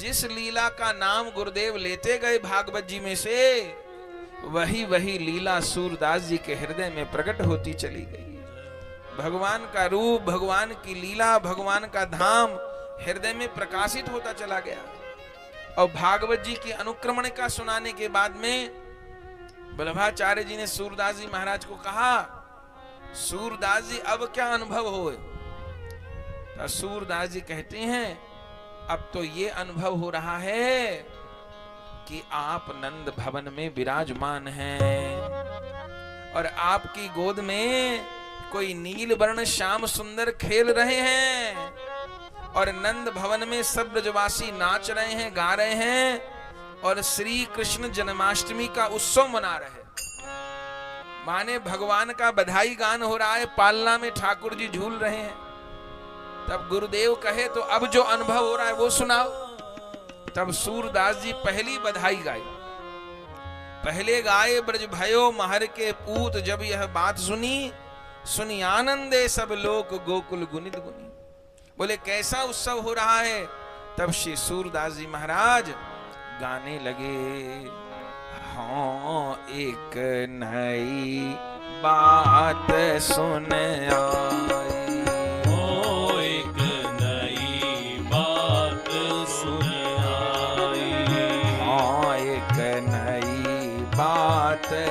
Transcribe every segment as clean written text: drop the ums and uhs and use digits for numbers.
जिस लीला का नाम गुरुदेव लेते गए भागवत जी में से, वही वही लीला सूरदास जी के हृदय में प्रकट होती चली गई। भगवान का रूप, भगवान की लीला, भगवान का धाम हृदय में प्रकाशित होता चला गया। और भागवत जी की अनुक्रमण का सुनाने के बाद में वल्लभाचार्य जी ने सूरदास जी महाराज को कहा, सूरदास जी अब क्या अनुभव हो? तो सूरदास जी कहते हैं, अब तो ये अनुभव हो रहा है कि आप नंद भवन में विराजमान हैं और आपकी गोद में कोई नील वर्ण श्याम सुंदर खेल रहे हैं और नंद भवन में सब ब्रजवासी नाच रहे हैं, गा रहे हैं और श्री कृष्ण जन्माष्टमी का उत्सव मना रहे हैं। माने भगवान का बधाई गान हो रहा है, पालना में ठाकुर जी झूल रहे हैं। तब गुरुदेव कहे तो अब जो अनुभव हो रहा है वो सुनाओ। तब सूरदास जी पहली बधाई गाई। पहले गाए, ब्रज भयो महर के पूत, जब यह बात सुनी, सुनी आनंदे सब लोग गोकुल गुनित गुनी। बोले कैसा उत्सव हो रहा है? तब श्री सूरदास जी महाराज गाने लगे, हाँ एक नई बात सुन आई,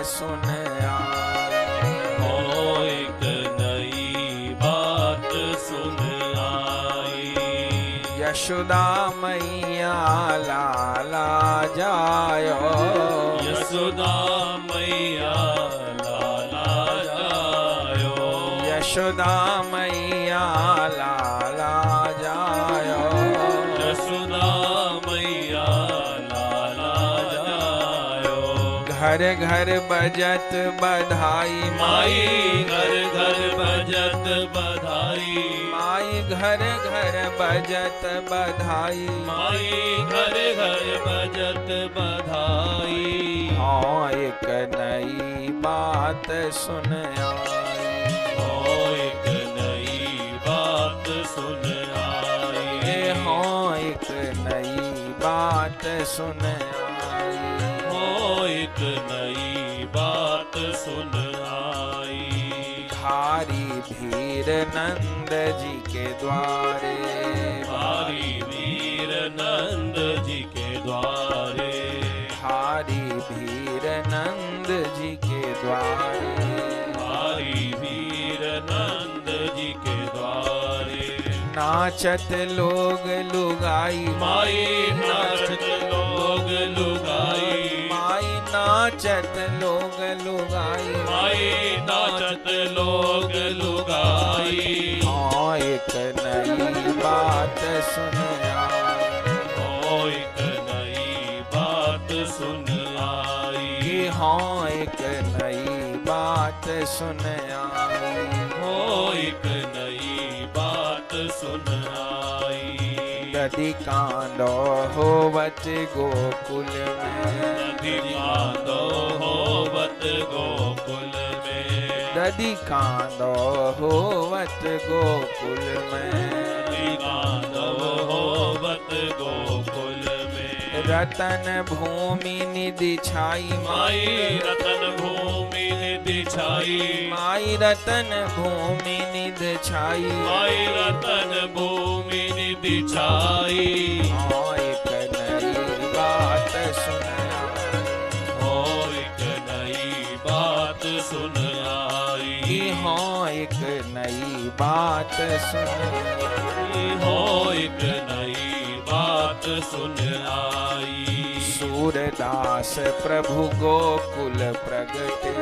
सुन आई, ओ एक नई बात सुन आई। यशोदा मैया लाला जायो, यशोदा मैया लाला जायो, यशोदा मैया लाला जायो, यशोदा मैया घर घर बजत बधाई, माई घर घर बजत बधाई, माई घर घर बजत बधाई, माई घर घर बजत बधाई। हाँ एक नई बात सुन आई, हाँ एक नई बात सुन आई, हाँ एक नई बात सुन आई, एक नई बात सुन आई। भारी भीड़ नंद जी के द्वारे, भारी वीर नंद जी के द्वारे, भारी भीड़ नंद जी के द्वारे, भारी वीर नंद जी के द्वारे। नाचत लोग लुगाई, माई नाचत लोग लुगाई, नाचत लोग लुगाई, माई नाचत लोग लुगाई। हाँ एक नई बात सुन आई, हाँ एक नई बात सुन आई, हाँ एक नई बात सुन आई, हाँ एक नई बात सुन आई। दधि कांदो होवत गोकुल में, दधि कांदो होवत गोकुल में, दधि कांदो होवत गोकुल में, दधि कांदो होवत गोकुल में। रतन भूमि निधि छाई, माई रतन भूमि निधि छाई, माई रतन भूमि निधि छाई, माई रतन भूमि निधि छाई। हाँ एक नई बात सुन आई, हाँ एक नई बात सुन आई, हाँ एक नई बात सुन आई, हाँ एक नई बात सुन आई। सूरदास प्रभु गोकुल प्रगटे,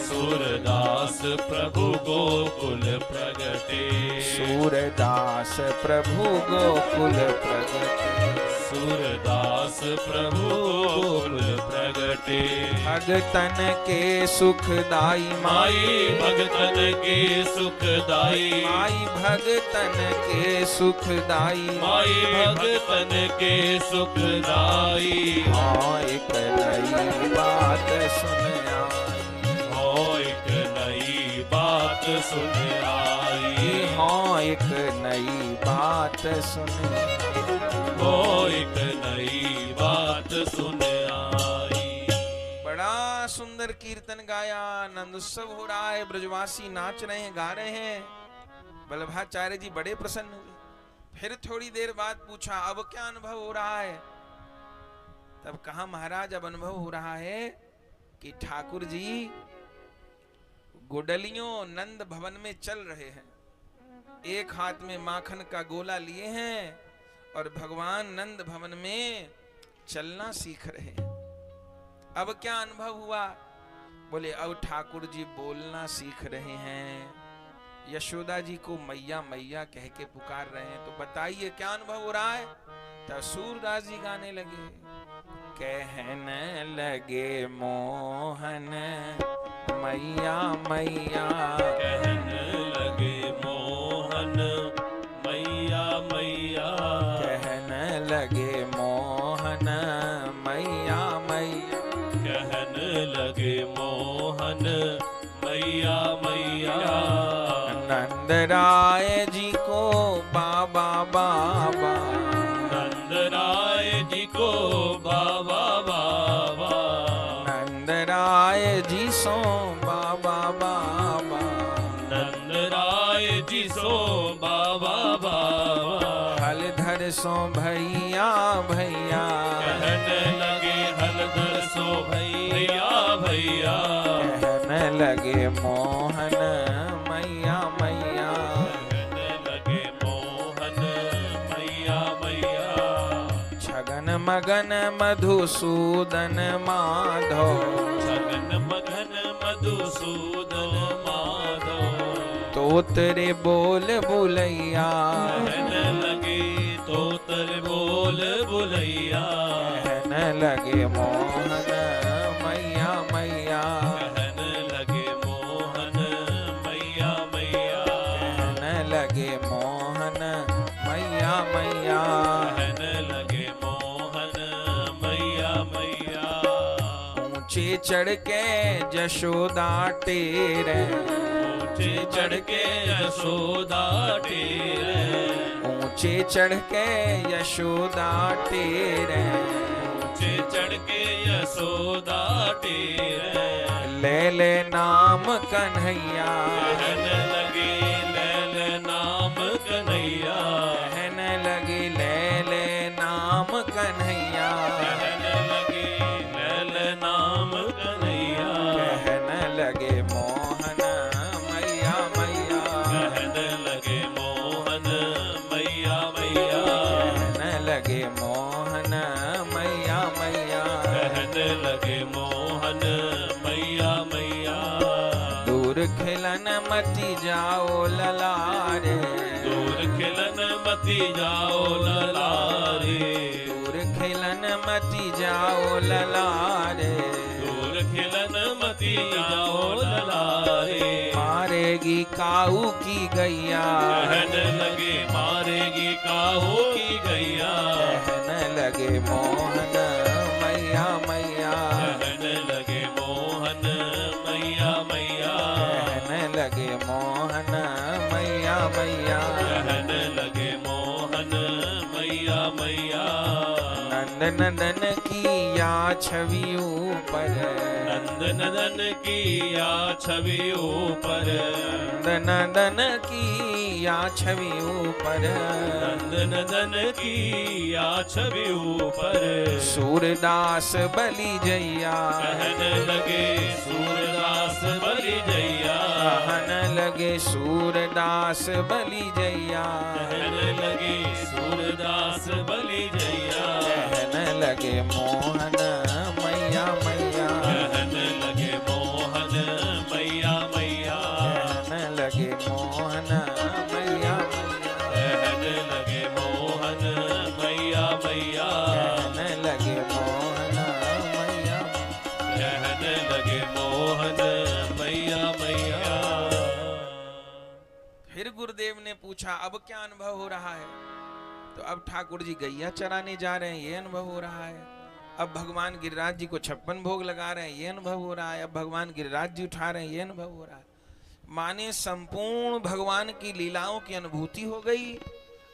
सूरदास प्रभु गोकुल प्रगटे, सूरदास प्रभु गोकुल प्रगटे, सूरदास प्रभु गोकुल प्रगटे। भगतन के सुखदाई, माई भगतन के सुखदाई, माई भगतन के सुखदाई, माई भगतन के सुखदाई। हाँ एक नई बात सुन आई, हाँ एक नई बात बात सुन आई, हाँ एक नई बात सुन, वो एक नई बात सुन आई। बड़ा सुंदर कीर्तन गाया, आनंद उत्सव हो रहा है, ब्रजवासी नाच रहे हैं, गा रहे हैं। वल्लभाचार्य जी बड़े प्रसन्न हुए। फिर थोड़ी देर बाद पूछा अब क्या अनुभव हो रहा है? तब कहा महाराज अब अनुभव हो रहा है कि ठाकुर जी गोडलियों नंद भवन में चल रहे हैं, एक हाथ में माखन का गोला लिए हैं और भगवान नंद भवन में चलना सीख रहे हैं। अब क्या अनुभव हुआ? बोले अब ठाकुर जी बोलना सीख रहे हैं, यशोदा जी को मैया मैया कह के पुकार रहे हैं। तो बताइए क्या अनुभव हो रहा है? तब सूरदास जी गाने लगे, कहने लगे मोहन मैया मैया, कहने लगे मोहन मैया मैया, कहने लगे मोहन मैया मैया, कहने लगे मोहन मैया मैया। नंद राय जी को बाबा बाबा, नंद राय जी को बाबा बाबा, नंद राय जी सो बाबा बाबा, नंद राय जी सो बाबा बाबा। हलधर सो भैया भैया, कहने लगे हलधर सो भैया भैया, कहने लगे मोहन मैया मैया, कहने लगे मोहन मैया मैया। छगन मगन मधुसूदन माधव, छगन मगन मधुसूदन माधव, तोतरे बोल बुलैया, कहने लगे तोतर बोल बुलैया, कहने लगे मोहन मैया मैया, कहने लगे मोहन मैया मैया, कहने लगे मोहन मैया मैया, कहने लगे मोहन मैया मैया। ऊंचे चढ़ के जशोदा टेरे, ऊंचे चढ़ के यशोदा टेरे, ऊंचे चढ़ के यशोदा टेरे, ऊंचे चढ़ के यशोदा टेरे, ले ले नाम कन्हैया, कहने लगे लैल नाम कन्हैया, कहने लगे ले ले नाम कन्हैया, कहने लगे लैल नाम कन्हैया, कहने लगे मोहन मैया मैया, कहने लगे मोहन मैया मैया, कहने लगे मोहन मैया मैया, कहने लगे मोहन मैया मैया। दूर खिलन मती जाओ ललारे, दूर खिलन मती जाओ ललारे, दूर खिलन मती जाओ ललारे, दूर खिलन मती जाओ ललारे, मारेगी काऊ की गैया, कहने लगे मारेगी काहो की गैया, कहने लगे मोहन मैया मैया, कहने लगे मोहन मैया मैया, कहने लगे मोहन मैया मैया, कहने लगे मोहन मैया मैया। नंद नंदन की या छवि ऊपर, नंद नंदन की या छवि ऊपर, नंद नंदन की या छवि ऊपर, नंद नंदन की या छवि ऊपर, सूरदास बलि जैया, कहने लगे सूरदास बलि जैया, कहने लगे सूरदास बलि जैया, कहने लगे सूरदास बलि जैया, कहने लगे मोहन मैया मैया, कहने लगे मोहन मैया मैया, कहने लगे मोहन मैया मैया, कहने लगे मोहन मैया मैया, कहने लगे मोहन मैया, कहने लगे मोहन मैया मैया। फिर गुरुदेव ने पूछा अब क्या अनुभव हो रहा है? तो अब ठाकुर जी गैया चराने जा रहे हैं, ये अनुभव हो रहा है। अब भगवान गिरिराज जी को 56 भोग लगा रहे हैं, ये अनुभव हो रहा है। अब भगवान गिरिराज जी उठा रहे हैं, ये अनुभव हो रहा है। माने संपूर्ण भगवान की लीलाओं की अनुभूति हो गई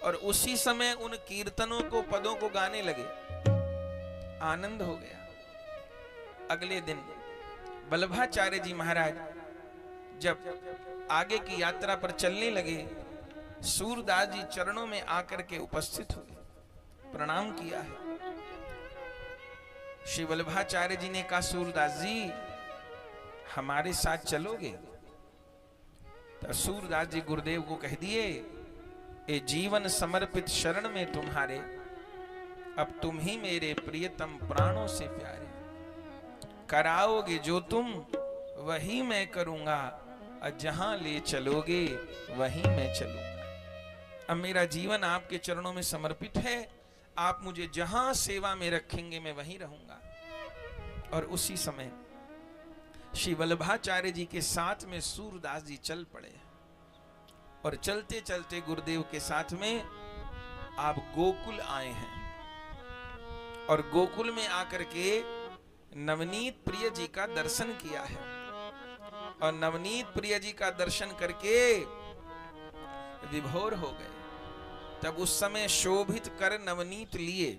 और उसी समय उन कीर्तनों को, पदों को गाने लगे। आनंद हो गया। अगले दिन वल्लभाचार्य जी महाराज जब आगे की यात्रा पर चलने लगे, सूरदास जी चरणों में आकर के उपस्थित हुए, प्रणाम किया है। श्री वल्लभाचार्य जी ने कहा, सूरदास जी हमारे साथ चलोगे? तो सूरदास जी गुरुदेव को कह दिए, ए जीवन समर्पित शरण में तुम्हारे, अब तुम ही मेरे प्रियतम प्राणों से प्यारे। कराओगे जो तुम वही मैं करूंगा, और जहां ले चलोगे वहीं मैं चलूंगा। अब मेरा जीवन आपके चरणों में समर्पित है, आप मुझे जहां सेवा में रखेंगे मैं वहीं रहूंगा। और उसी समय श्री वल्लभाचार्य जी के साथ में सूरदास जी चल पड़े और चलते चलते गुरुदेव के साथ में आप गोकुल आए हैं और गोकुल में आकर के नवनीत प्रिय जी का दर्शन किया है। और नवनीत प्रिय जी का दर्शन करके विभोर हो गए। तब उस समय शोभित कर नवनीत लिए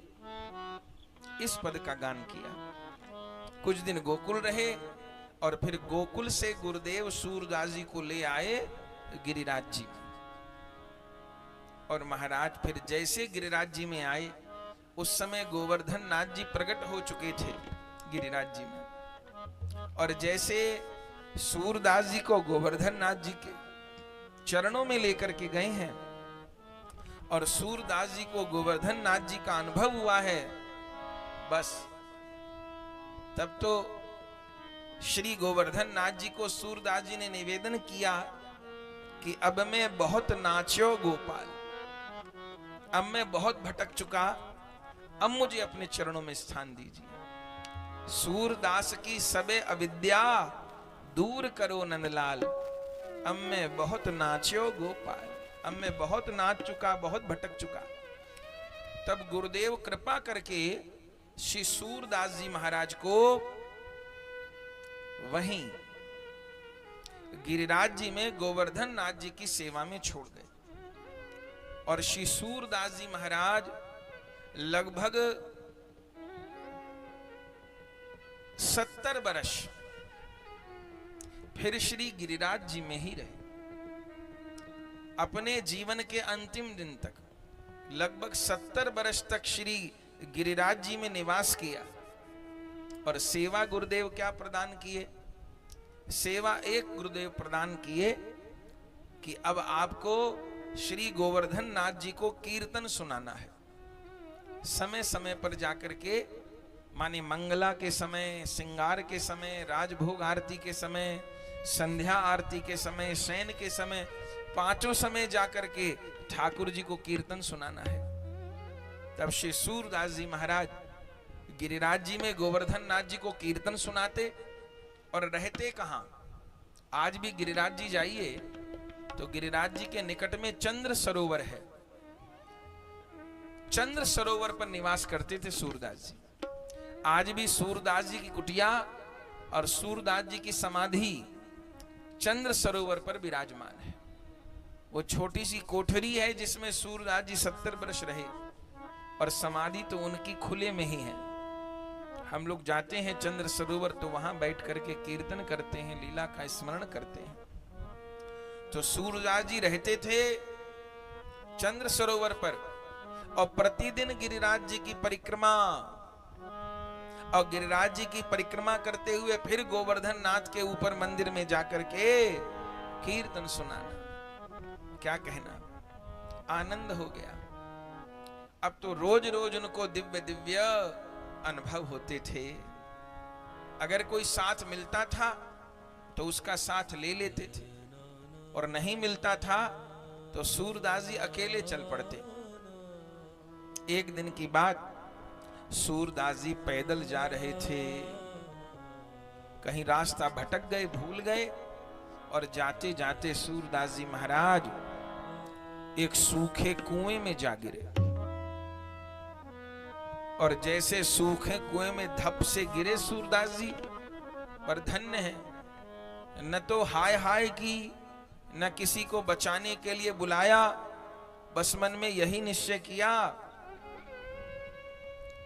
इस पद का गान किया। कुछ दिन गोकुल रहे और फिर गोकुल से गुरुदेव सूरदास जी को ले आए गिरिराज जी में। और महाराज फिर जैसे गिरिराज जी में आए, उस समय गोवर्धन नाथ जी प्रकट हो चुके थे गिरिराज जी में। और जैसे सूरदास जी को गोवर्धन नाथ जी के चरणों में लेकर के गए हैं और सूरदास जी को गोवर्धन नाथ जी का अनुभव हुआ है, बस तब तो श्री गोवर्धन नाथ जी को सूरदास जी ने निवेदन किया कि अब मैं बहुत नाच्यो गोपाल, अब मैं बहुत भटक चुका, अब मुझे अपने चरणों में स्थान दीजिए। सूरदास की सबे अविद्या दूर करो नंदलाल, अब मैं बहुत नाच्यो गोपाल, अब मैं बहुत नाच चुका, बहुत भटक चुका। तब गुरुदेव कृपा करके श्री सूरदास जी महाराज को वहीं गिरिराज जी में गोवर्धन नाथ जी की सेवा में छोड़ गए। और श्री सूरदास जी महाराज लगभग 70 वर्ष फिर श्री गिरिराज जी में ही रहे। अपने जीवन के अंतिम दिन तक लगभग 70 वर्ष तक श्री गिरिराज जी में निवास किया। और सेवा गुरुदेव क्या प्रदान किए? सेवा एक गुरुदेव प्रदान किए कि अब आपको श्री गोवर्धन नाथ जी को कीर्तन सुनाना है। समय समय पर जाकर के, माने मंगला के समय, श्रृंगार के समय, राजभोग आरती के समय, संध्या आरती के समय, शयन के समय, पांचों समय जाकर के ठाकुर जी को कीर्तन सुनाना है। तब श्री सूरदास जी महाराज गिरिराज जी में गोवर्धन नाथ जी को कीर्तन सुनाते। और रहते कहां? आज भी गिरिराज जी जाइए तो गिरिराज जी के निकट में चंद्र सरोवर है। चंद्र सरोवर पर निवास करते थे सूरदास जी। आज भी सूरदास जी की कुटिया और सूरदास जी की समाधि चंद्र सरोवर पर विराजमान है। वो छोटी सी कोठरी है जिसमें सूरदास जी 70 वर्ष रहे और समाधि तो उनकी खुले में ही है। हम लोग जाते हैं चंद्र सरोवर तो वहां बैठ करके कीर्तन करते हैं, लीला का स्मरण करते हैं। तो सूरदास जी रहते थे चंद्र सरोवर पर और प्रतिदिन गिरिराज जी की परिक्रमा, और गिरिराज जी की परिक्रमा करते हुए फिर गोवर्धन नाथ के ऊपर मंदिर में जाकर के कीर्तन सुनाना। क्या कहना, आनंद हो गया। अब तो रोज रोज उनको दिव्य दिव्य अनुभव होते थे। अगर कोई साथ मिलता था तो उसका साथ ले लेते थे, और नहीं मिलता था तो सूरदास जी अकेले चल पड़ते। एक दिन की बात, सूरदास जी पैदल जा रहे थे, कहीं रास्ता भटक गए, भूल गए, और जाते जाते सूरदास जी महाराज एक सूखे कुएं में जा गिरे। और जैसे सूखे कुएं में धप से गिरे सूरदास जी, पर धन्य है, न तो हाय हाय की न किसी को बचाने के लिए बुलाया, बस मन में यही निश्चय किया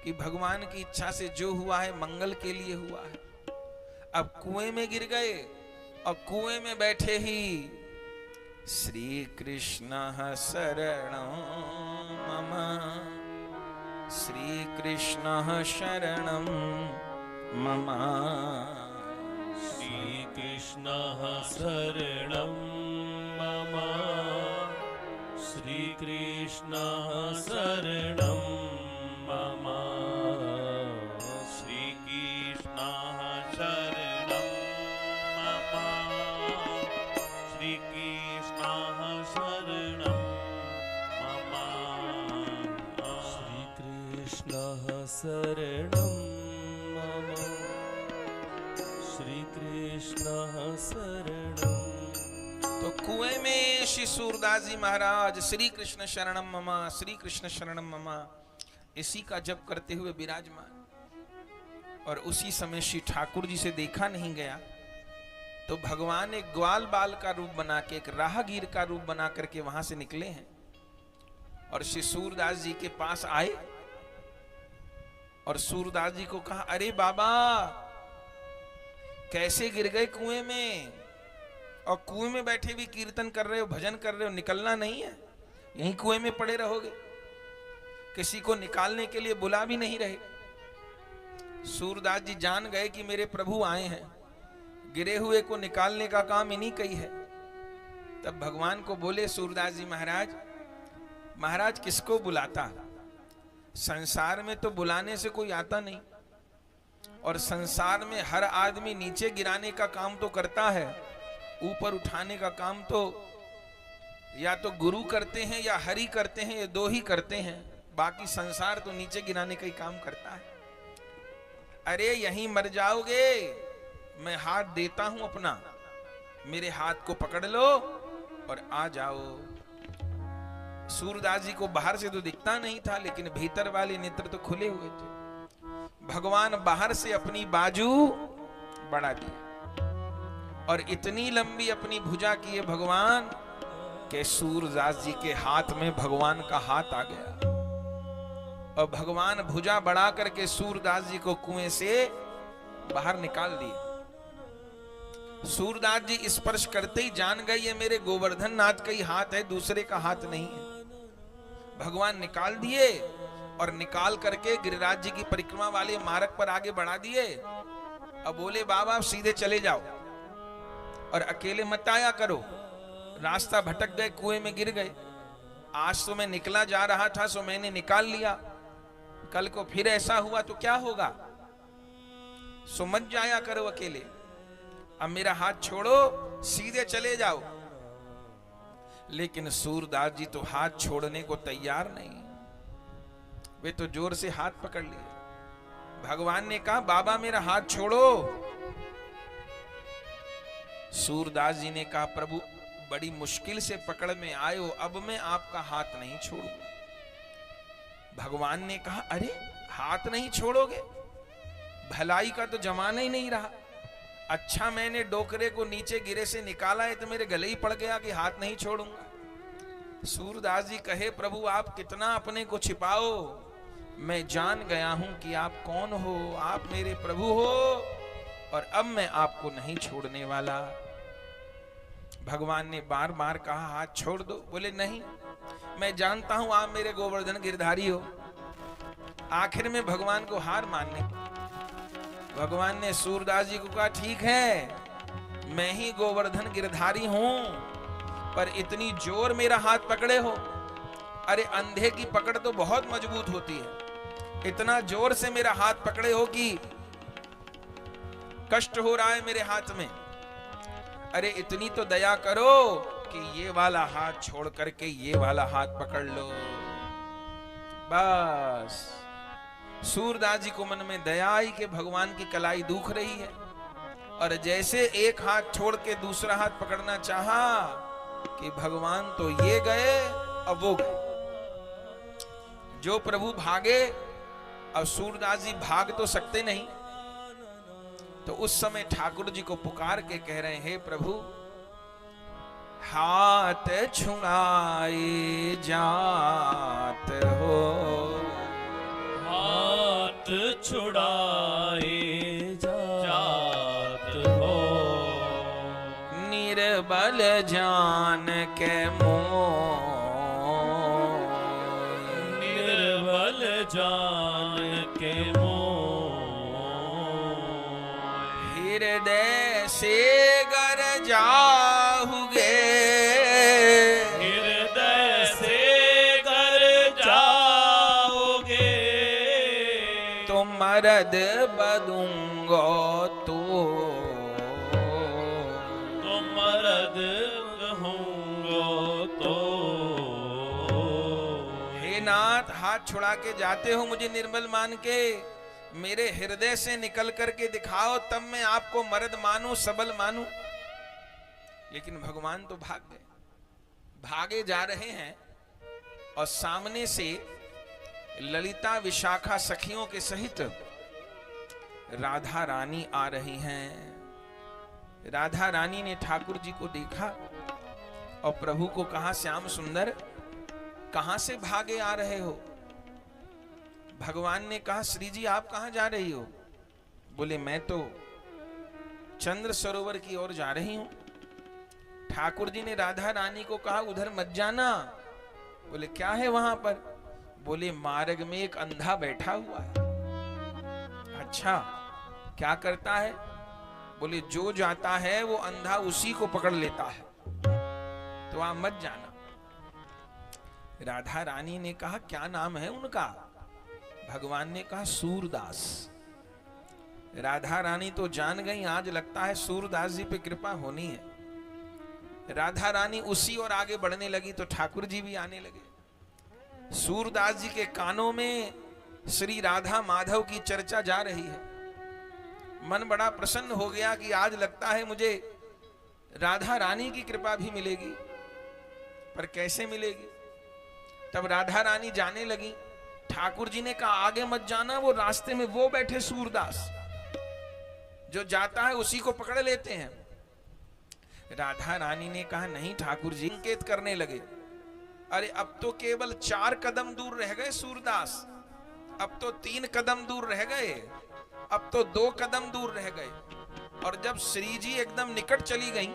कि भगवान की इच्छा से जो हुआ है मंगल के लिए हुआ है। अब कुएं में गिर गए और कुएं में बैठे ही श्री कृष्ण शरणं मम, श्री कृष्ण शरणं मम, श्री कृष्ण शरणं मम, श्री कृष्ण शरणं मम, श्री कृष्ण शरणं मम, श्री कृष्ण शरणं मम, श्री कृष्ण शरणं मम, श्री कृष्ण शरणं। तो कुएं में श्री सूरदास जी महाराज श्री कृष्ण शरणम ममा, श्री कृष्ण शरणम ममा इसी का जप करते हुए विराजमान। और उसी समय श्री ठाकुर जी से देखा नहीं गया तो भगवान एक ग्वाल बाल का रूप बना के, एक राहगीर का रूप बना करके वहां से निकले हैं और श्री सूरदास जी के पास आए और सूरदास जी को कहा, अरे बाबा कैसे गिर गए कुएं में, और कुएं में बैठे भी कीर्तन कर रहे हो, भजन कर रहे हो, निकलना नहीं है, यहीं कुएं में पड़े रहोगे, किसी को निकालने के लिए बुला भी नहीं रहे। सूरदास जी जान गए कि मेरे प्रभु आए हैं, गिरे हुए को निकालने का काम इन्हीं का ही है। तब भगवान को बोले सूरदास जी महाराज, महाराज किसको बुलाता, संसार में तो बुलाने से कोई आता नहीं, और संसार में हर आदमी नीचे गिराने का काम तो करता है, ऊपर उठाने का काम तो या तो गुरु करते हैं या हरि करते हैं, ये दो ही करते हैं, बाकी संसार तो नीचे गिराने का ही काम करता है। अरे यहीं मर जाओगे, मैं हाथ देता हूं अपना, मेरे हाथ को पकड़ लो और आ जाओ। सूरदास जी को बाहर से तो दिखता नहीं था, लेकिन भीतर वाले नेत्र तो खुले हुए थे। भगवान बाहर से अपनी बाजू बढ़ा दी और इतनी लंबी अपनी भुजा किए भगवान के सूरदास जी के हाथ में भगवान का हाथ आ गया और भगवान भुजा बढ़ा करके सूरदास जी को कुएं से बाहर निकाल दिए। सूरदास जी स्पर्श करते ही जान गए ये मेरे गोवर्धन नाथ का ही हाथ है, दूसरे का हाथ नहीं है। भगवान निकाल दिए और निकाल करके गिरिराज जी की परिक्रमा वाले मार्ग पर आगे बढ़ा दिए। अब बोले बाबा सीधे चले जाओ और अकेले मत आया करो, रास्ता भटक गए, कुएं में गिर गए। आज तो मैं निकला जा रहा था सो मैंने निकाल लिया, कल को फिर ऐसा हुआ तो क्या होगा, सो मत जाया करो अकेले, अब मेरा हाथ छोड़ो, सीधे चले जाओ। लेकिन सूरदास जी तो हाथ छोड़ने को तैयार नहीं, वे तो जोर से हाथ पकड़ लिए। भगवान ने कहा बाबा मेरा हाथ छोड़ो। सूरदास जी ने कहा प्रभु बड़ी मुश्किल से पकड़ में आए हो, अब मैं आपका हाथ नहीं छोड़ूंगा। भगवान ने कहा अरे हाथ नहीं छोड़ोगे, भलाई का तो जमाना ही नहीं रहा। अच्छा मैंने डोकरे को नीचे गिरे से निकाला है तो मेरे गले ही पड़ गया कि हाथ नहीं छोड़ूंगा। सूरदास जी कहे प्रभु आप कितना अपने को छिपाओ, मैं जान गया हूं कि आप कौन हो, आप मेरे प्रभु हो और अब मैं आपको नहीं छोड़ने वाला। भगवान ने बार बार कहा हाथ छोड़ दो, बोले नहीं मैं जानता हूं आप मेरे गोवर्धन गिरधारी हो। आखिर में भगवान को हार मानने, भगवान ने सूरदास जी को कहा ठीक है मैं ही गोवर्धन गिरधारी हूं, पर इतनी जोर मेरा हाथ पकड़े हो, अरे अंधे की पकड़ तो बहुत मजबूत होती है, इतना जोर से मेरा हाथ पकड़े हो कि कष्ट हो रहा है मेरे हाथ में, अरे इतनी तो दया करो कि ये वाला हाथ छोड़ करके ये वाला हाथ पकड़ लो। बस सूरदास जी को मन में दया आई कि भगवान की कलाई दुख रही है, और जैसे एक हाथ छोड़ के दूसरा हाथ पकड़ना चाहा कि भगवान तो ये गए अब वो गए। जो प्रभु भागे अब सूरदास जी भाग तो सकते नहीं, तो उस समय ठाकुर जी को पुकार के कह रहे हैं हे प्रभु हाथ छुड़ाए जात हो, हाथ छुड़ाए जात हो, निर्बल जान के मोह, निर्बल जान के मोह, हृदय से गर जाहुगे, हृदय से गर जाओगे, तो मरद बदूंगो तो, तुम मरद होंगो तो। हे नाथ, हाथ छुड़ा के जाते हो मुझे निर्बल मान के, मेरे हृदय से निकल करके दिखाओ, तब मैं आपको मर्द मानूं, सबल मानूं। लेकिन भगवान तो भाग गए, भागे जा रहे हैं और सामने से ललिता विशाखा सखियों के सहित राधा रानी आ रही हैं। राधा रानी ने ठाकुर जी को देखा और प्रभु को कहा, श्याम सुंदर कहां से भागे आ रहे हो? भगवान ने कहा, श्री जी आप कहां जा रही हो? बोले, मैं तो चंद्र सरोवर की ओर जा रही हूं। ठाकुर जी ने राधा रानी को कहा, उधर मत जाना। बोले, क्या है वहां पर? बोले, मार्ग में एक अंधा बैठा हुआ है। अच्छा, क्या करता है? बोले, जो जाता है वो अंधा उसी को पकड़ लेता है, तो आप मत जाना। राधा रानी ने कहा, क्या नाम है उनका? भगवान ने कहा, सूरदास। राधा रानी तो जान गई, आज लगता है सूरदास जी पे कृपा होनी है। राधा रानी उसी और आगे बढ़ने लगी तो ठाकुर जी भी आने लगे। सूरदास जी के कानों में श्री राधा माधव की चर्चा जा रही है। मन बड़ा प्रसन्न हो गया कि आज लगता है मुझे राधा रानी की कृपा भी मिलेगी। पर कैसे मिलेगी? तब राधा रानी जाने लगी। ठाकुर जी ने कहा, आगे मत जाना, वो रास्ते में वो बैठे सूरदास, जो जाता है उसी को पकड़ लेते हैं। राधा रानी ने कहा, नहीं ठाकुर जी। संकेत करने लगे, अरे अब तो केवल 4 कदम दूर रह गए सूरदास, अब तो 3 कदम दूर रह गए, अब तो 2 कदम दूर रह गए। और जब श्री जी एकदम निकट चली गई,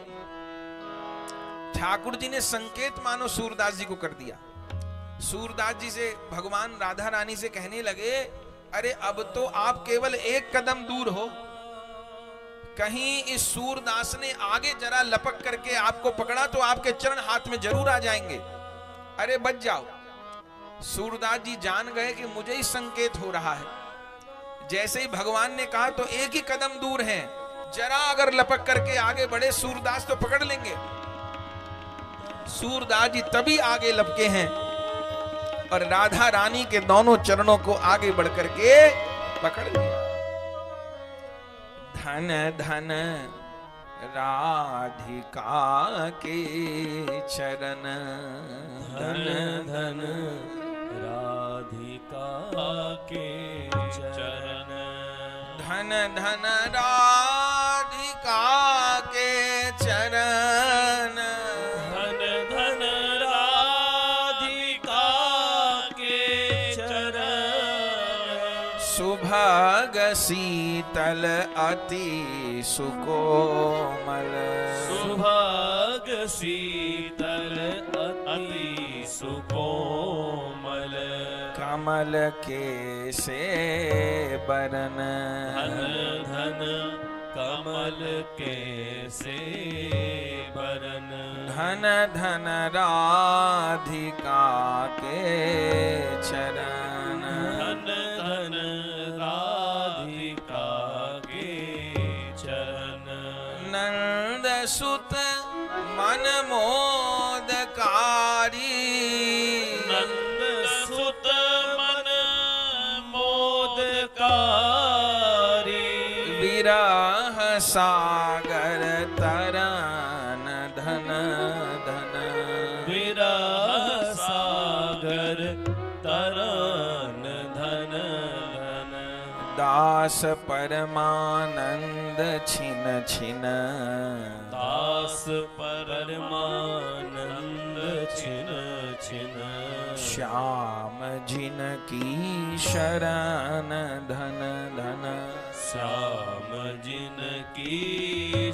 ठाकुर जी ने संकेत मानो सूरदास जी को कर दिया। सूरदास जी से भगवान राधा रानी से कहने लगे, अरे अब तो आप केवल 1 कदम दूर हो, कहीं इस सूरदास ने आगे जरा लपक करके आपको पकड़ा तो आपके चरण हाथ में जरूर आ जाएंगे, अरे बच जाओ। सूरदास जी जान गए कि मुझे ही संकेत हो रहा है। जैसे ही भगवान ने कहा तो 1 ही कदम दूर है, जरा अगर लपक करके आगे बढ़े सूरदास तो पकड़ लेंगे। सूरदास जी तभी आगे लपके हैं और राधा रानी के दोनों चरणों को आगे बढ़ करके पकड़ लिया। धन धन राधिका के चरण, धन धन राधिका के चरण, धन धन राधिका के चरण, धन धन राधिका के चरण, सुभग शीतल अति सुकोमल, सुभाग शीतल अति सुकोमल, कमल के से बरन, धन धन कमल के से बरन, धन धन राधिका के चरण, धन धन राधिका के चरण, नंद सुत मन मोदकारी, नंद सुत मन मोदकारी, विरह सागर तरन, धन धन विरह सागर तरन, धन धन दास परमानंद छिन छिन, दास परमानंद छिन छिन, श्याम जिनकी शरण धन धन, श्याम जिनकी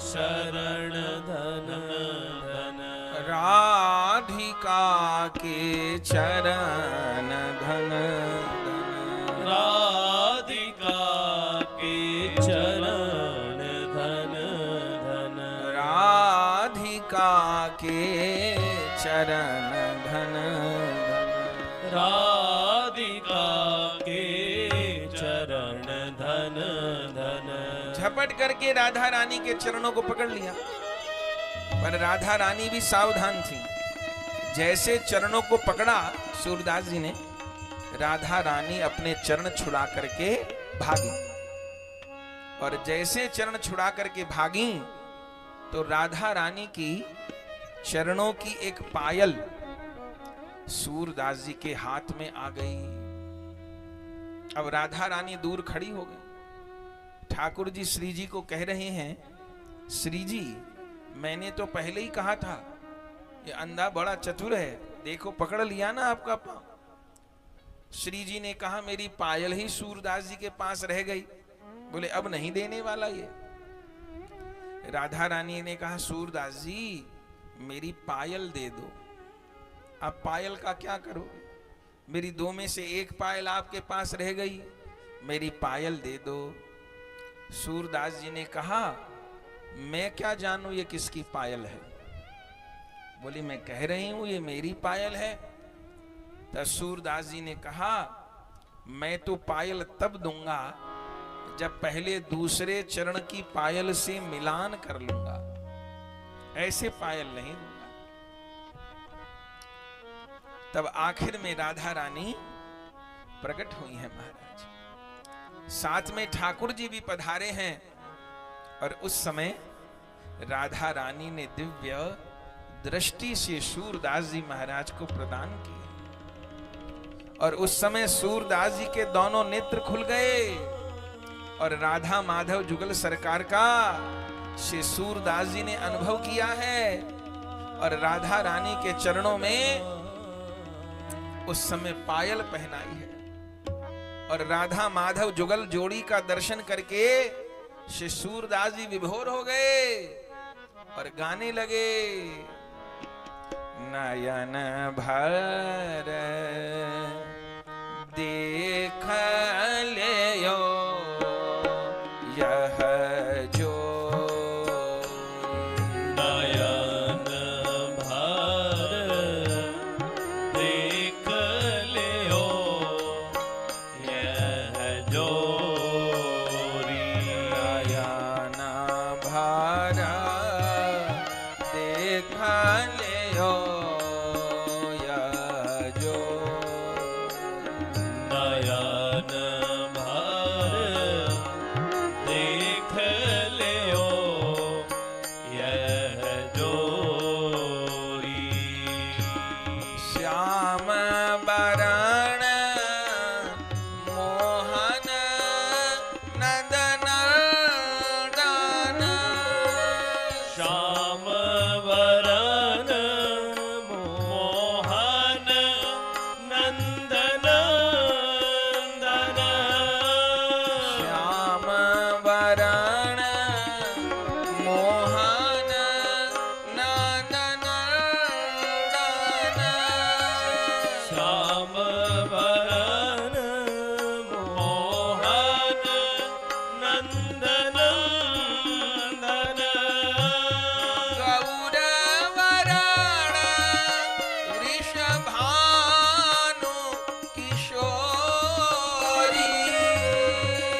शरण धन धन, राधिका के चरण धन धन, राधिका के चरण धन धन, राधिका के चरण धन धन, राधिका के चरण धन धन। झपट करके राधा रानी के चरणों को पकड़ लिया, पर राधा रानी भी सावधान थी। जैसे चरणों को पकड़ा सूरदास जी ने, राधा रानी अपने चरण छुड़ा करके भागी, और जैसे चरण छुड़ा करके भागी तो राधा रानी की चरणों की एक पायल सूरदास जी के हाथ में आ गई। अब राधा रानी दूर खड़ी हो गई। ठाकुर जी श्री जी को कह रहे हैं, श्री जी मैंने तो पहले ही कहा था ये अंधा बड़ा चतुर है, देखो पकड़ लिया ना आपका पांव। श्री जी ने कहा मेरी पायल ही सूरदास जी के पास रह गई। बोले अब नहीं देने वाला ये। राधा रानी ने कहा सूरदास जी मेरी पायल दे दो। अब पायल का क्या करोगे, मेरी दो में से एक पायल आपके पास रह गई, मेरी पायल दे दो। सूरदास जी ने कहा मैं क्या जानूं ये किसकी पायल है। बोली मैं कह रही हूं ये मेरी पायल है। तो सूरदास जी ने कहा मैं तो पायल तब दूंगा जब पहले दूसरे चरण की पायल से मिलान कर लूंगा, ऐसे पायल नहीं दूंगा। तब आखिर में राधा रानी प्रकट हुई है महाराज, साथ में ठाकुर जी भी पधारे हैं। और उस समय राधा रानी ने दिव्य दृष्टि से सूरदास जी महाराज को प्रदान की, और उस समय सूरदास जी के दोनों नेत्र खुल गए, और राधा माधव जुगल सरकार का श्री सूरदास जी ने अनुभव किया है। और राधा रानी के चरणों में उस समय पायल पहनाई है, और राधा माधव जुगल जोड़ी का दर्शन करके श्री सूरदास जी विभोर हो गए और गाने लगे, नयन भर देख लियो यह जो, नयन भर देख लियो यह जोरी, नयन भर देख लियो यह जो, नयन भर देख लियो यह जोरी, श्याम बरण मोहन नंदन दान, श्याम वरन मोहन नंदन दन, श्याम बरण मोहन नंदन दान, श्याम वरन मोहन नंदन दन, गौरवरण वृषभानु किशोरी,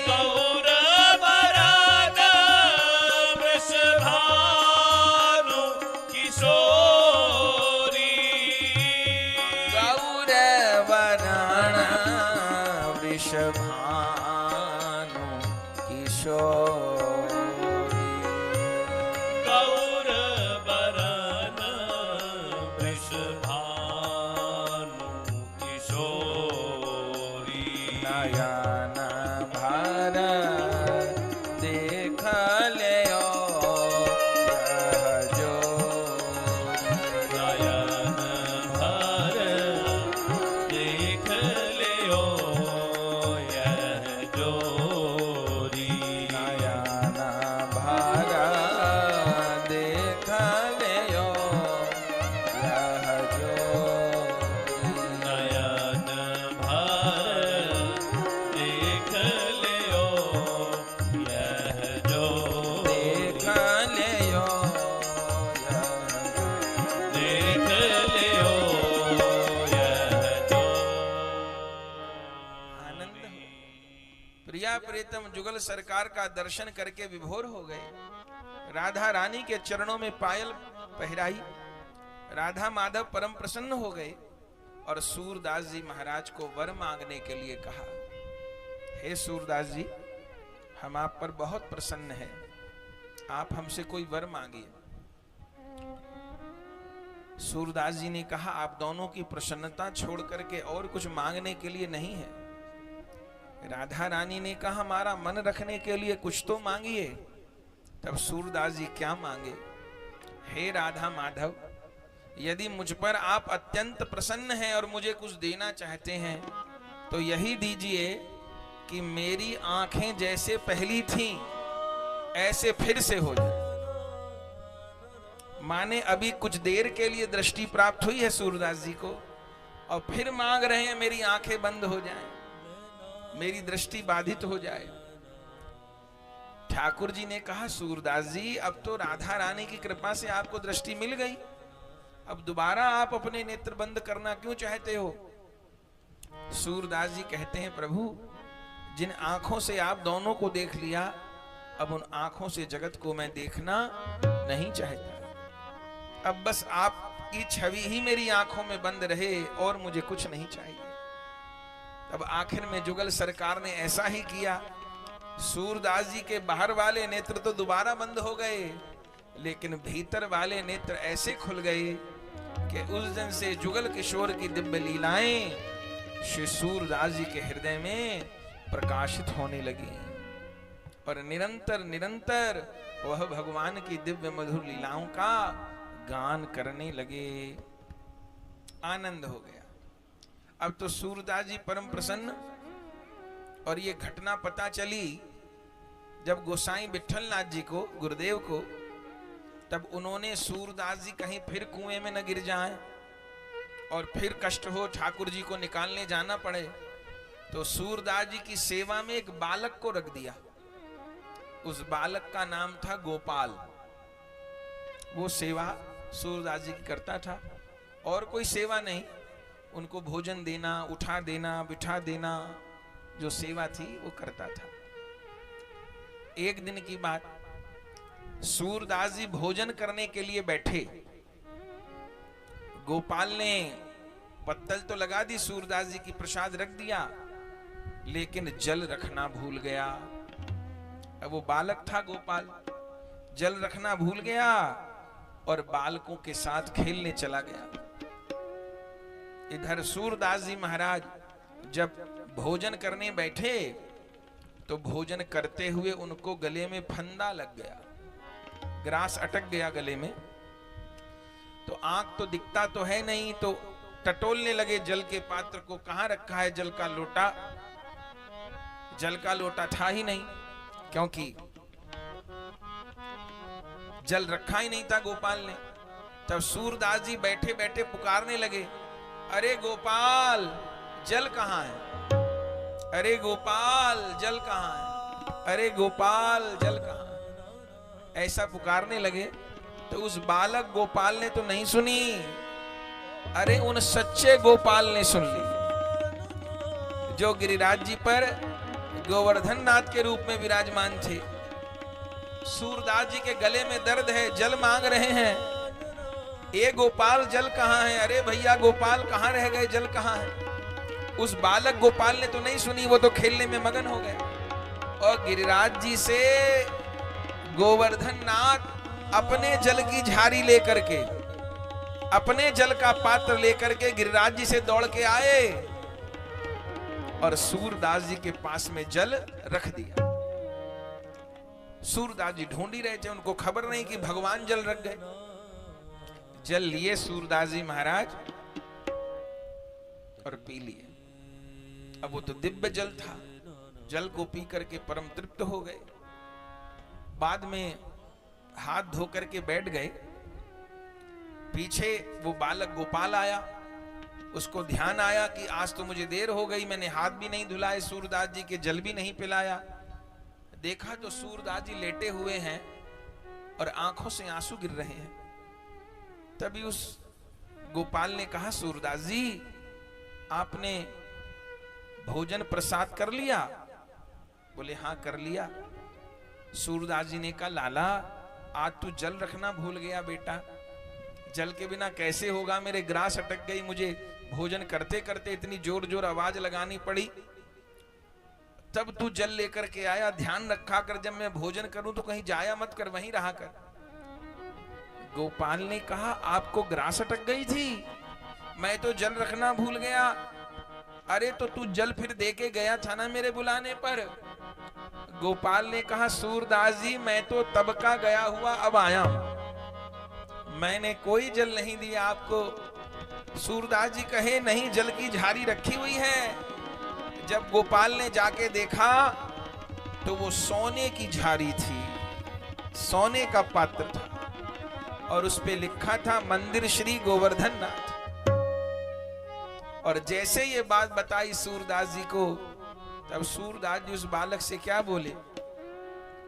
गौरवरन वृषभानु किशोरी, गौरवरण वृषभानु किशोरी, गौरवरन वृषभानु किशोरी, नयन भर भार देख ले नयन भर देख लियो यह जोरी नयन भार देख ले यह जोरी नयन भर देख लियो यह जोरी देख ले देख लियो यह जोरी आनंद हो। प्रिया प्रीतम जुगल सरकार का दर्शन करके विभोर हो गए। राधा रानी के चरणों में पायल पहराई। राधा माधव परम प्रसन्न हो गए और सूरदास जी महाराज को वर मांगने के लिए कहा, हे सूरदास जी, हम आप पर बहुत प्रसन्न हैं, आप हमसे कोई वर मांगिए। सूरदास जी ने कहा, आप दोनों की प्रसन्नता छोड़ करके और कुछ मांगने के लिए नहीं है। राधा रानी ने कहा, हमारा मन रखने के लिए कुछ तो मांगिए। तब सूरदास जी क्या मांगे, हे राधा माधव, यदि मुझ पर आप अत्यंत प्रसन्न हैं और मुझे कुछ देना चाहते हैं तो यही दीजिए कि मेरी आंखें जैसे पहली थीं ऐसे फिर से हो जाए। माने अभी कुछ देर के लिए दृष्टि प्राप्त हुई है सूरदास जी को और फिर मांग रहे हैं मेरी आंखें बंद हो जाएं, मेरी दृष्टि बाधित हो जाए। ठाकुर जी ने कहा, सूरदास जी, अब तो राधा रानी की कृपा से आपको दृष्टि मिल गई, अब दोबारा आप अपने नेत्र बंद करना क्यों चाहते हो? सूरदास जी कहते हैं, प्रभु, जिन आंखों से आप दोनों को देख लिया, अब उन आंखों से जगत को मैं देखना नहीं चाहता। अब बस आपकी छवि ही मेरी आंखों में बंद रहे और मुझे कुछ नहीं चाहिए। तब आखिर में जुगल सरकार ने ऐसा ही किया। सूरदास जी के बाहर वाले नेत्र तो दोबारा बंद हो गए, लेकिन भीतर वाले नेत्र ऐसे खुल गए कि उस दिन से जुगल किशोर की दिव्य लीलाएं श्री सूरदास जी के हृदय में प्रकाशित होने लगी और निरंतर निरंतर वह भगवान की दिव्य मधुर लीलाओं का गान करने लगे। आनंद हो गया। अब तो सूरदास जी परम प्रसन्न। और ये घटना पता चली जब गोसाई विठलनाथ जी को, गुरुदेव को, तब उन्होंने सूरदास जी कहीं फिर कुएं में न गिर जाएं और फिर कष्ट हो, ठाकुर जी को निकालने जाना पड़े, तो सूरदास जी की सेवा में एक बालक को रख दिया। उस बालक का नाम था गोपाल। वो सेवा सूरदास जी की करता था और कोई सेवा नहीं। उनको भोजन देना, उठा देना, बिठा देना, जो सेवा थी वो करता था। एक दिन की बात, सूरदास जी भोजन करने के लिए बैठे। गोपाल ने पत्तल तो लगा दी, सूरदास जी की प्रसाद रख दिया, लेकिन जल रखना भूल गया। अब वो बालक था गोपाल, जल रखना भूल गया और बालकों के साथ खेलने चला गया। इधर सूरदास जी महाराज जब भोजन करने बैठे तो भोजन करते हुए उनको गले में फंदा लग गया, ग्रास अटक गया गले में। तो आंख तो दिखता तो है नहीं, तो टटोलने लगे जल के पात्र को। कहां रखा है जल का लोटा? जल का लोटा था ही नहीं, क्योंकि जल रखा ही नहीं था गोपाल ने। तब सूरदास जी बैठे बैठे पुकारने लगे, अरे गोपाल, जल कहां है? अरे गोपाल, जल कहां है? अरे गोपाल, जल कहां है? ऐसा पुकारने लगे। तो उस बालक गोपाल ने तो नहीं सुनी, अरे उन सच्चे गोपाल ने सुन ली, जो गिरिराज जी पर गोवर्धन नाथ के रूप में विराजमान थे। सूरदास जी के गले में दर्द है, जल मांग रहे हैं, ए गोपाल, जल कहां है? अरे भैया गोपाल कहां रह गए, जल कहां है? उस बालक गोपाल ने तो नहीं सुनी, वो तो खेलने में मगन हो गए। और गिरिराज जी से गोवर्धन नाथ अपने जल की झारी लेकर के, अपने जल का पात्र लेकर के गिरिराज जी से दौड़ के आए और सूरदास जी के पास में जल रख दिया। सूरदास जी ढूंढ ही रहे थे, उनको खबर नहीं कि भगवान जल रख गए। जल लिए सूरदास जी महाराज और पी लिए। अब वो तो दिव्य जल था, जल को पी करके परम तृप्त हो गए। बाद में हाथ धो करके बैठ गए। पीछे वो बालक गोपाल आया, उसको ध्यान आया कि आज तो मुझे देर हो गई, मैंने हाथ भी नहीं धुलाए, सूरदास जी के जल भी नहीं पिलाया। देखा तो सूरदास जी लेटे हुए हैं और आंखों से आंसू गिर रहे हैं। तभी उस गोपाल ने कहा, सूरदास जी आपने भोजन प्रसाद कर लिया? बोले हाँ कर लिया। सूरदास जी ने कहा, लाला आज तू जल रखना भूल गया बेटा, जल के बिना कैसे होगा, मेरे ग्रास अटक गई, मुझे भोजन करते करते इतनी जोर जोर आवाज लगानी पड़ी, तब तू जल लेकर के आया। ध्यान रखा कर, जब मैं भोजन करूं तो कहीं जाया मत कर, वहीं रहा कर। गोपाल ने कहा, आपको ग्रास अटक गई थी? मैं तो जल रखना भूल गया। अरे तो तू जल फिर दे के गया था ना मेरे बुलाने पर। गोपाल ने कहा, सूरदास जी मैं तो तब का गया हुआ अब आया हूं, मैंने कोई जल नहीं दिया आपको। सूरदास जी कहे, नहीं जल की झारी रखी हुई है। जब गोपाल ने जाके देखा तो वो सोने की झारी थी, सोने का पात्र था और उस पे लिखा था मंदिर श्री गोवर्धन नाथ। और जैसे ये बात बताई सूरदास जी को, तब सूरदास जी उस बालक से क्या बोले,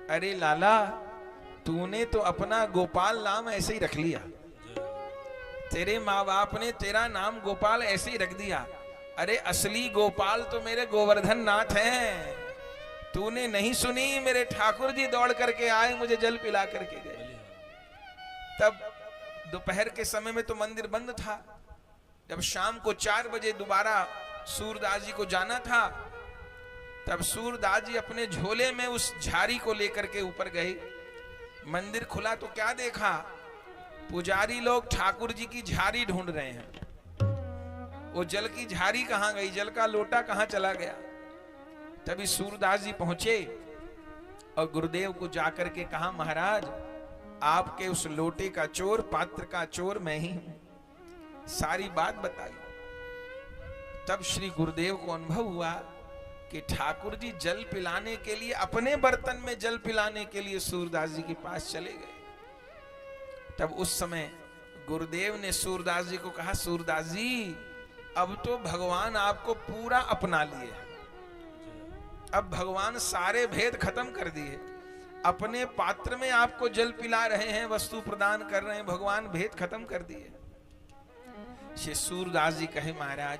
अरे लाला तूने तो अपना गोपाल नाम ऐसे ही रख लिया, तेरे माँ बाप ने तेरा नाम गोपाल ऐसे ही रख दिया। अरे असली गोपाल तो मेरे गोवर्धन नाथ हैं। तूने नहीं सुनी, मेरे ठाकुर जी दौड़ करके आए, मुझे जल पिला करके गए। तब दोपहर के समय में तो मंदिर बंद था। जब शाम को 4 बजे दोबारा सूरदास जी को जाना था, तब सूरदास जी अपने झोले में उस झारी को लेकर के ऊपर गए। मंदिर खुला तो क्या देखा, पुजारी लोग ठाकुर जी की झारी ढूंढ रहे हैं। वो जल की झारी कहां गई, जल का लोटा कहां चला गया। तभी सूरदास जी पहुंचे और गुरुदेव को जाकर के कहा, महाराज आपके उस लोटे का चोर, पात्र का चोर मैं ही हूं। सारी बात बताई। तब श्री गुरुदेव को अनुभव हुआ कि ठाकुर जी जल पिलाने के लिए, अपने बर्तन में जल पिलाने के लिए सूरदास जी के पास चले गए। तब उस समय गुरुदेव ने सूरदास जी को कहा, सूरदास जी अब तो भगवान आपको पूरा अपना लिए, अब भगवान सारे भेद खत्म कर दिए, अपने पात्र में आपको जल पिला रहे हैं, वस्तु प्रदान कर रहे हैं, भगवान भेद खत्म कर दिए। श्री सूरदास जी कहे, महाराज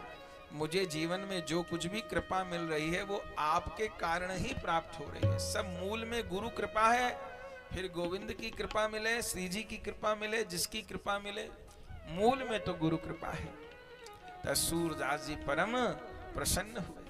मुझे जीवन में जो कुछ भी कृपा मिल रही है वो आपके कारण ही प्राप्त हो रही है। सब मूल में गुरु कृपा है, फिर गोविंद की कृपा मिले, श्री जी की कृपा मिले, जिसकी कृपा मिले, मूल में तो गुरु कृपा है। तो सूरदास जी परम प्रसन्न हुए।